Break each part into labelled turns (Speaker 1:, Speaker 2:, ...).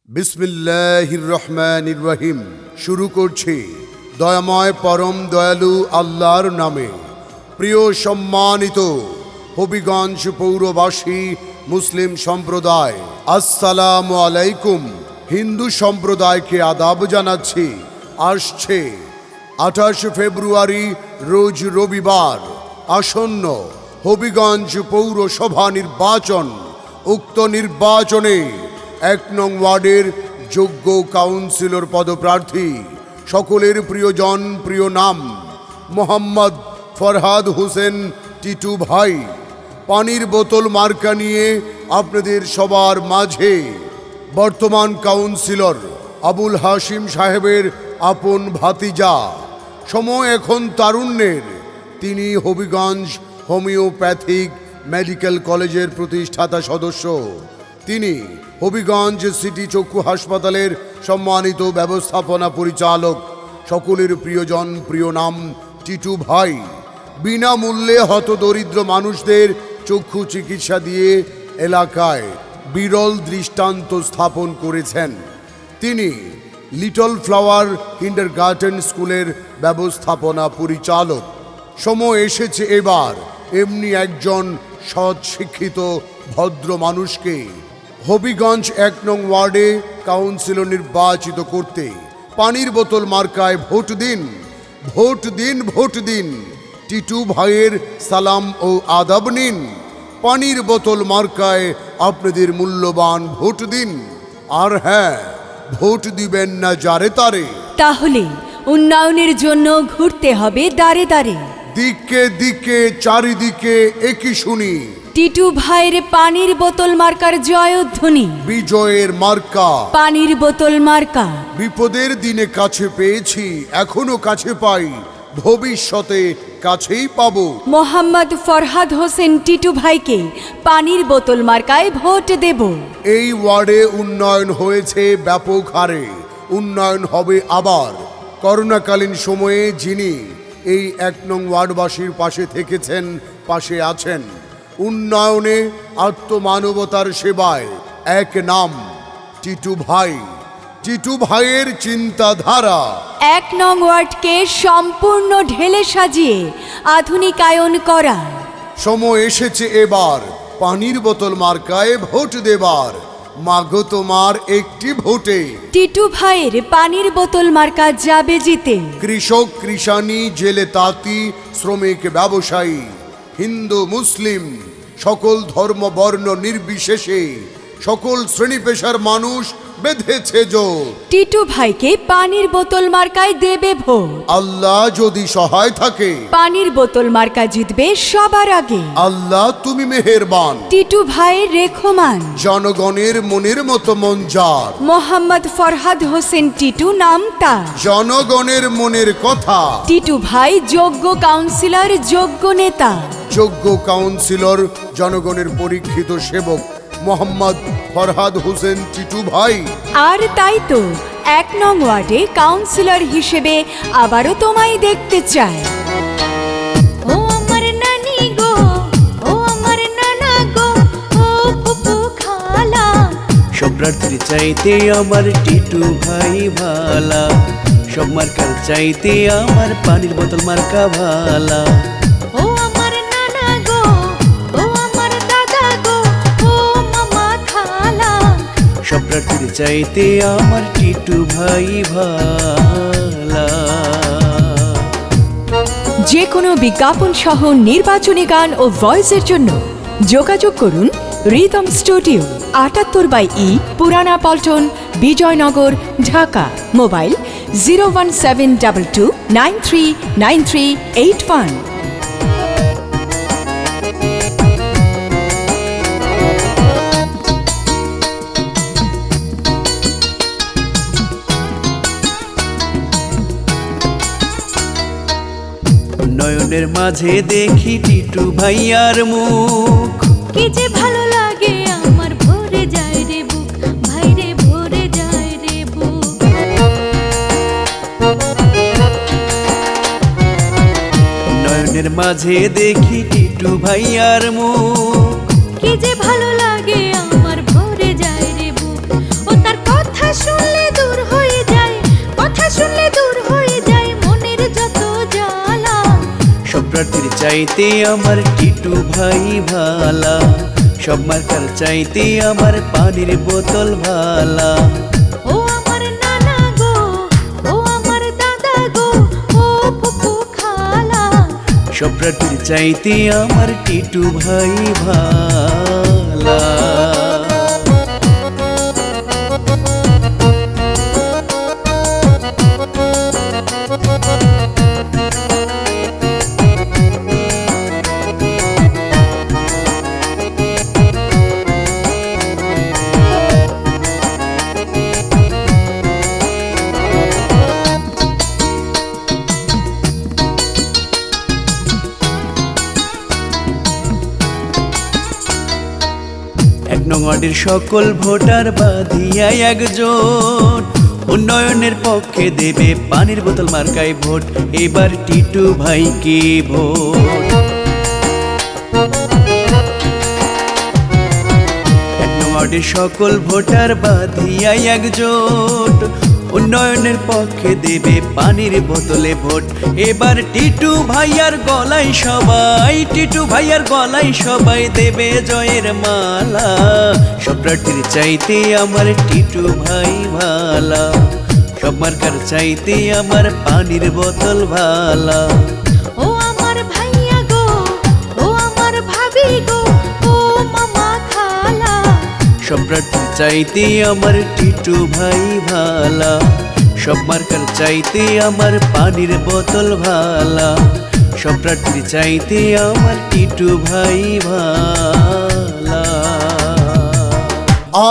Speaker 1: বিসমিল্লাহির রহমানির রহিম। শুরু করছি দয়াময় পরম দয়ালু আল্লাহর নামে। প্রিয় সম্মানিত হবিগঞ্জ পৌরবাসী মুসলিম সম্প্রদায়, আসসালামু আলাইকুম। হিন্দু সম্প্রদায়কে আদাব জানাচ্ছি। আসছে 28 ফেব্রুয়ারি রোজ রবিবার আসন্ন হবিগঞ্জ পৌরসভা নির্বাচন। উক্ত নির্বাচনে 1 নং ওয়ার্ডের যোগ্য কাউন্সিলর পদপ্রার্থী সকলের প্রিয়জন, প্রিয় নাম মোহাম্মদ ফরহাদ হোসেন টিটু ভাই পানির বোতল মার্কা নিয়ে আপনাদের সবার মাঝে বর্তমান কাউন্সিলর আবুল হাশিম সাহেবের আপন ভাতিজা, সময় এখন তারুণ্যের। তিনি হবিগঞ্জ হোমিওপ্যাথিক মেডিকেল কলেজের প্রতিষ্ঠাতা সদস্য। তিনি হবিগঞ্জ সিটি চক্ষু হাসপাতালের সম্মানিত ব্যবস্থাপনা পরিচালক। সকলের প্রিয়জন, প্রিয় নাম টিটু ভাই বিনামূল্যে হতদরিদ্র মানুষদের চক্ষু চিকিৎসা দিয়ে এলাকায় বিরল দৃষ্টান্ত স্থাপন করেছেন। তিনি লিটল ফ্লাওয়ার কিন্ডারগার্টেন স্কুলের ব্যবস্থাপনা পরিচালক। সময় এসেছে এবার এমনি একজন সৎ শিক্ষিত ভদ্র মানুষকে হবিগঞ্জ 1 নং ওয়ার্ডে কাউন্সিলর নির্বাচিত করতে। পানির বোতল মার্কায় ভোট দিন, ভোট দিন, ভোট দিন। টিটু ভাইয়ের সালাম ও আদাব নিন। পানির বোতল মার্কায় আপনাদের মূল্যবান ভোট দিন। আর হ্যাঁ, ভোট দিবেন না যারে তারে।
Speaker 2: তাহলে উন্নয়নের জন্য ঘুরতে হবে দাঁড়ে দাঁড়ে।
Speaker 1: দিকে দিকে চারিদিকে একই শুনি
Speaker 2: টিটু ভাইয়ের পানির বোতল মার্কার জয়ধ্বনি।
Speaker 1: বিজয়ের মার্কা
Speaker 2: পানির বোতল মার্কা।
Speaker 1: বিপদের দিনে কাছে পেয়েছি, এখনো কাছে পাই, ভবিষ্যতে কাছেই পাবো।
Speaker 2: মোহাম্মদ ফরহাদ হোসেন টিটু ভাইকে পানির বোতল মার্কায় ভোট দেব।
Speaker 1: এই ওয়ার্ডে উন্নয়ন হয়েছে ব্যাপক হারে, উন্নয়ন হবে আবার। করোনাকালীন সময়ে যিনি এই 1 নং ওয়ার্ডবাসীর পাশে থেকেছেন, পাশে আছেন, উন্নয়নে আত্মমানবতার সেবায় এক নাম টিটু ভাই। টিটু ভাইয়ের চিন্তাধারা
Speaker 2: 1 নং ওয়ার্ডকে সম্পূর্ণ ঢেলে সাজিয়ে আধুনিকায়ন করা।
Speaker 1: সময় এসেছে এবার পানির বোতল মার্কায় ভোট দেবার। মাগো তোমার একটি ভোটে
Speaker 2: টিটু ভাইয়ের পানির বোতল মার্কা যাবে জিতে।
Speaker 1: কৃষক, কৃষানি, জেলে তাঁতি, শ্রমিক, ব্যবসায়ী, হিন্দু মুসলিম সকল ধর্ম বর্ণ নির্বিশেষে সকল শ্রেণী পেশার মানুষ বেঁধেছে জোট।
Speaker 2: টিটু ভাইকে পানির বোতল মার্কায় দেবে ভোট।
Speaker 1: আল্লাহ যদি সহায় থাকে
Speaker 2: পানির বোতল মার্কা জিতবে সবার আগে।
Speaker 1: আল্লাহ তুমি মেহেরবান।
Speaker 2: টিটু ভাইয়ের রেখমান।
Speaker 1: জনগণের মনের মতো মন যার।
Speaker 2: মোহাম্মদ ফরহাদ হোসেন টিটু নাম তার।
Speaker 1: জনগণের মনের কথা।
Speaker 2: টিটু ভাই যোগ্য কাউন্সিলর, যোগ্য নেতা।
Speaker 1: যোগ্য কাউন্সিলর, জনগণের পরীক্ষিত সেবক মোহাম্মদ ফরহাদ হোসেন টিটু ভাই।
Speaker 2: আর তাই তো 1 নং ওয়ার্ডে কাউন্সিলর হিসেবে আবারও তোমায় দেখতে চাই। ও আমার নানি গো, ও আমার নানা গো, ও ফুফু খালা।
Speaker 3: সব প্রার্থীর চাইতে আমার টিটু ভাই ভালা, সব মার্কার চাইতে আমার পানির বোতল মার্কা ভালা।
Speaker 2: ও আমার নানা গো, ও আমার দাদা গো, ও মামা খালা।
Speaker 3: সব প্রার্থীর চাইতে আমার টিটু ভাই ভালা।
Speaker 2: যে কোনো বিজ্ঞাপন সহ নির্বাচনী গান ও ভয়েসের জন্য যোগাযোগ করুন রিদম স্টুডিও, 78/E, পুরানা পল্টন, বিজয়নগর, ঢাকা। মোবাইল 01722939381।
Speaker 3: নয়নের মাঝে দেখি টিটু ভাইয়ার মুখ,
Speaker 2: কি যে ভালো লাগে আমার, ভরে যায় রে বুক, ভাই রে ভরে যায় রে বুক।
Speaker 3: নয়নের মাঝে দেখি টিটু ভাইয়ার মুখ,
Speaker 2: কি যে ভালো লাগে আমার, ভরে যায় রে বুক। ও তার কথা
Speaker 3: প্রার্থীর চাইতে আমার টিটু ভাই ভালা, সব মার্কার চাইতে আমার পানির বোতল ভালা।
Speaker 2: ও আমার নানা গো, ও আমার দাদা গো, ও ফুফু খালা,
Speaker 3: সব প্রার্থীর চাইতে আমার টিটু ভাই ভালা। এক নং ওয়ার্ডের সকল ভোটার বাঁধিয়া একজোট, উন্নয়নের পক্ষে দেবে পানির বোতল মার্কায় ভোট, এবার টিটু ভাইকে ভোট। এক নং ওয়ার্ডের সকল ভোটার বাঁধিয়া একজোট, উন্নয়নের পক্ষে দেবে পানির বোতলে ভোট, এবার টিটু ভাইয়ার গলায় সবাই, টিটু ভাইয়ার গলায় সবাই দেবে জয়ের মালা। সব প্রার্থীর চাইতে আমার টিটু ভাই ভালা, সব মার্কার চাইতে আমার পানির বোতল ভালা।
Speaker 2: ও আমার ভাইয়া গো, ও আমার ভাবি গো, ও মামা খালা,
Speaker 3: সব প্রার্থীর চাইতে আমার টিটু ভাই ভালা, সব মার্কার চাইতে আমার পানির বোতল ভালা। সব প্রার্থীর চাইতে আমার টিটু ভাই ভালা।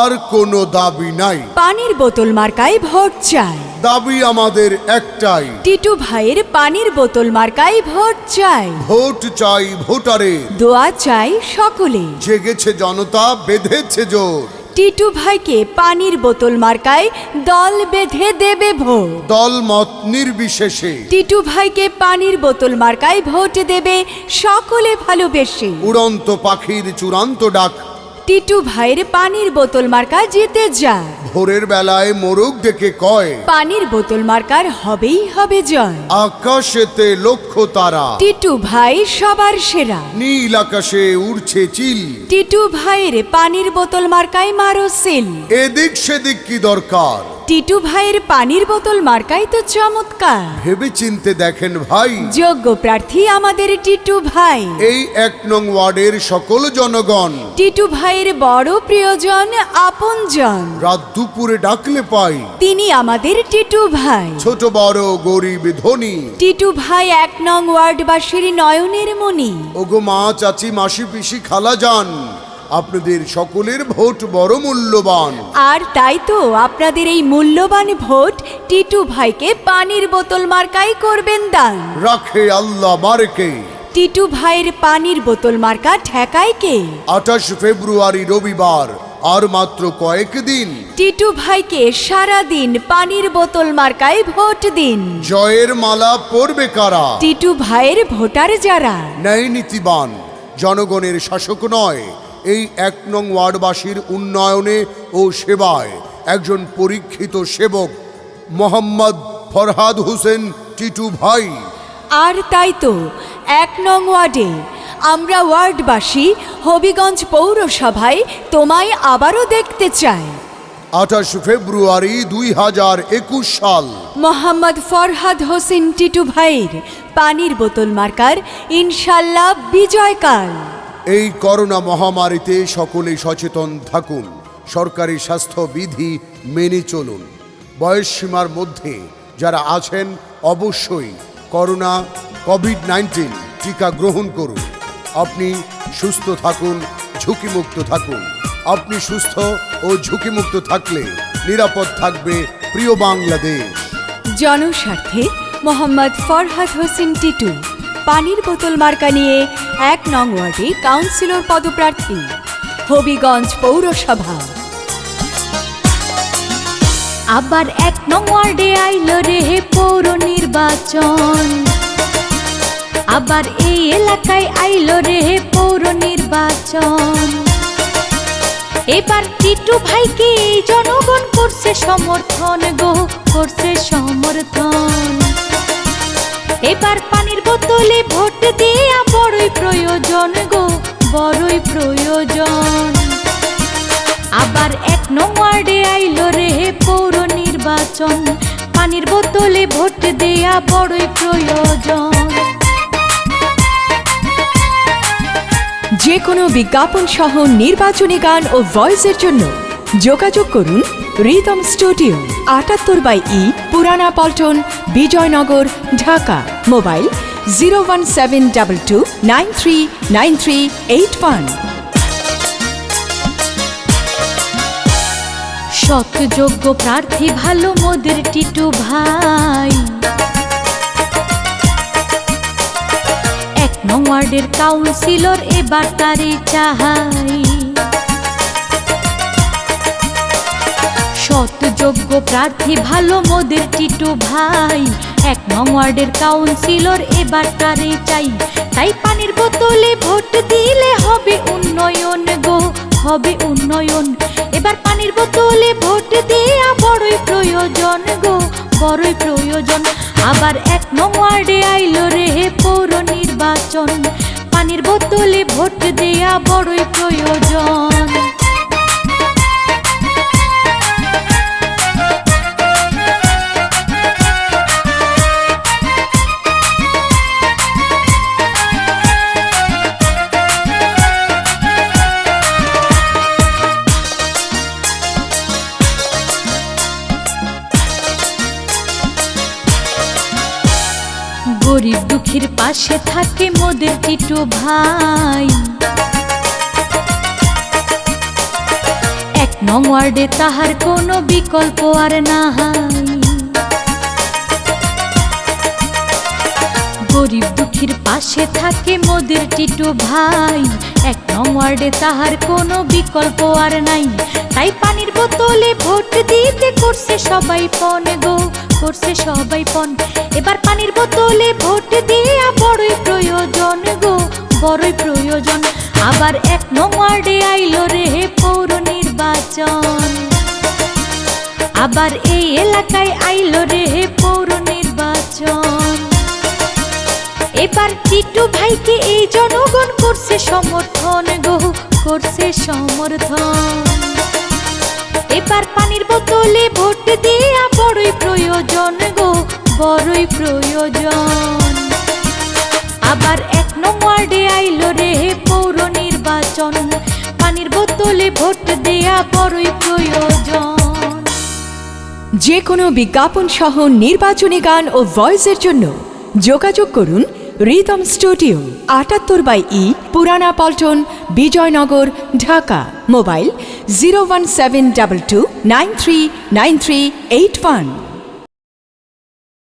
Speaker 1: আর কোনো দাবি নাই,
Speaker 2: পানির বোতল মার্কায় ভোট চাই,
Speaker 1: দাবি আমাদের একটাই,
Speaker 2: টিটু ভাইয়ের পানির বোতল মার্কায় ভোট চাই।
Speaker 1: ভোট চাই ভোটারে,
Speaker 2: দোয়া চাই সকলে,
Speaker 1: জেগেছে জনতা বেঁধেছে জোর,
Speaker 2: টিটু ভাইকে পানির বোতল মার্কায় দল বেঁধে দেবে ভোট।
Speaker 1: দল মত নির্বিশেষে
Speaker 2: টিটু ভাইকে পানির বোতল মার্কায় ভোট দেবে সকলে ভালোবেসে।
Speaker 1: উড়ন্ত পাখির চূড়ান্ত ডাক,
Speaker 2: টিটু ভাইয়ের পানির বোতল মার্কা জিতে যায়।
Speaker 1: ভোরের বেলায় মোরগ ডেকে কয়,
Speaker 2: পানির বোতল মার্কার হবেই হবে জয়।
Speaker 1: আকাশেতে লক্ষ্য তারা,
Speaker 2: টিটু ভাই সবার সেরা,
Speaker 1: নীল আকাশে উড়ছে চিল,
Speaker 2: টিটু ভাইয়ের পানির বোতল মার্কায় মারো সিল।
Speaker 1: এদিক সেদিক কি দরকার,
Speaker 2: টিটু ভাইয়ের পানির বোতল মার্কাই তো চমৎকার।
Speaker 1: ভেবে চিনতে দেখেন ভাই,
Speaker 2: যোগ্য প্রার্থী আমাদের টিটু ভাই।
Speaker 1: এই 1 নং ওয়ার্ডের সকল জনগণ,
Speaker 2: টিটু ভাইয়ের বড় প্রিয়জন আপনজন,
Speaker 1: রাত দুপুরে ডাকলে পাই,
Speaker 2: তিনি আমাদের টিটু ভাই।
Speaker 1: ছোট বড় গরিব ধনী,
Speaker 2: টিটু ভাই 1 নং ওয়ার্ডবাসীর নয়নের মণি।
Speaker 1: ওগো মা চাচি মাসি পিসি খালা যান, আপনাদের সকলের ভোট বড় মূল্যবান।
Speaker 2: আর তাই তো আপনাদের এই মূল্যবান ভোট টিটু ভাইকে পানির বোতল মার্কাই করবেন দান।
Speaker 1: রাখে আল্লাহ মারকে,
Speaker 2: টিটু ভাইয়ের পানির বোতল মার্কা ঠেকায় কে?
Speaker 1: 28 ফেব্রুয়ারি রবিবার, আর মাত্র কয়েকদিন।
Speaker 2: টিটু ভাইকে সারা দিন পানির বোতল মার্কায় ভোট দিন।
Speaker 1: জয়ের মালা পরবে কারা?
Speaker 2: টিটু ভাইয়ের ভোটার যারা।
Speaker 1: ন্যায় নীতিবান, জনগণের শাসক নয়, এই 1 নং ওয়ার্ডবাসীর উন্নয়নে ও সেবায় একজন পরীক্ষিত সেবক মোহাম্মদ ফরহাদ হোসেন টিটু ভাই।
Speaker 2: আর তাই তো 1 নং ওয়ার্ডে আমরা ওয়ার্ডবাসী হবিগঞ্জ পৌরসভায় তোমায় আবারও দেখতে চাই।
Speaker 1: 28 ফেব্রুয়ারি 2021 সাল,
Speaker 2: মোহাম্মদ ফরহাদ হোসেন টিটু ভাইয়ের পানির বোতল মার্কার ইনশাল্লাহ বিজয়কাল।
Speaker 1: এই করোনা মহামারীতে সকলে সচেতন থাকুন, সরকারি স্বাস্থ্যবিধি মেনে চলুন। বয়স সীমার মধ্যে যারা আছেন অবশ্যই করোনা কোভিড-19 টিকা গ্রহণ করুন। আপনি সুস্থ থাকুন, ঝুঁকিমুক্ত থাকুন। আপনি সুস্থ ও ঝুঁকিমুক্ত থাকলে নিরাপদ থাকবে প্রিয় বাংলাদেশ।
Speaker 2: জনস্বার্থে মোহাম্মদ ফরহাদ হোসেন টিটু, পানির বোতল মার্কা নিয়ে 1 নং ওয়ার্ডে কাউন্সিলর পদপ্রার্থী, হবিগঞ্জ পৌরসভা। আবার 1 নং ওয়ার্ডে আইলো রে পৌর নির্বাচন, আবার এই এলাকায় আইলো রে পৌর নির্বাচন। এবার টিটু ভাইকে জনগণ করছে সমর্থন গো, করছে সমর্থন। এবার পানির বোতলে ভোট দেয়া বড়ই প্রয়োজন গো, বড়ই প্রয়োজন। আবার 1 নং ওয়ার্ডে আইলো রে পৌর নির্বাচন, পানির বোতলে ভোট দেয়া বড়ই প্রয়োজন। যে কোনো বিজ্ঞাপন সহ নির্বাচনী গান ও ভয়েসের জন্য যোগাযোগ করুন রিদম স্টুডিও, 78/E, পুরানা পল্টন, বিজয়নগর, ঢাকা। মোবাইল 01722939381। সৎ যোগ্য প্রার্থী ভালো মোদের টিটু ভাই, 1 নং ওয়ার্ডের কাউন্সিলর এবার তারই চাই। সৎ যোগ্য প্রার্থী ভালো মোদের টিটু ভাই, 1 নং ওয়ার্ডের কাউন্সিলর এবার তারই চাই। তাই পানির বোতলে ভোট দিলে হবে উন্নয়ন গো, হবে উন্নয়ন। এবার পানির বোতলে ভোট দেয়া বড়ই প্রয়োজন গো, বড়ই প্রয়োজন। আবার 1 নং ওয়ার্ডে আইলো রে পৌর নির্বাচন, পানির বোতলে ভোট দেয়া বড়ই প্রয়োজন। গরিব দুঃখীর পাশে থাকে মোদের টিটু ভাই, 1 নং ওয়ার্ডে তাহার কোনো বিকল্প আর নাই। গরিব দুঃখীর পাশে থাকে মোদের টিটু ভাই, 1 নং ওয়ার্ডে তাহার কোনো বিকল্প আর নাই। তাই পানির বোতলে ভোট দিতে করছে সবাই পণ গো, করছে সবাই পণ। এবার পানির বোতলে ভোট দেয়া বড়ই প্রয়োজন গো, বড়ই প্রয়োজন। আবার 1 নং ওয়ার্ডে আইলো রে পৌর নির্বাচন, আবার এই এলাকায় আইলো রে পৌর নির্বাচন। এবার টিটু ভাইকে এই জনগণ করছে সমর্থন গো, করছে সমর্থন। এবার পানির বোতলে ভোট দেয়া বড়ই প্রয়োজন গো, বড়ই প্রয়োজন। আবার 1 নং ওয়ার্ডে আইলো রে পৌর নির্বাচন, পানির বোতলে ভোট দেয়া বড়ই প্রয়োজন। যে কোনো বিজ্ঞাপন সহ নির্বাচনী গান ও ভয়েসের জন্য যোগাযোগ করুন রিদম স্টুডিও, 78/E, পুরানা পল্টন, বিজয়নগর, ঢাকা। মোবাইল 01722939381।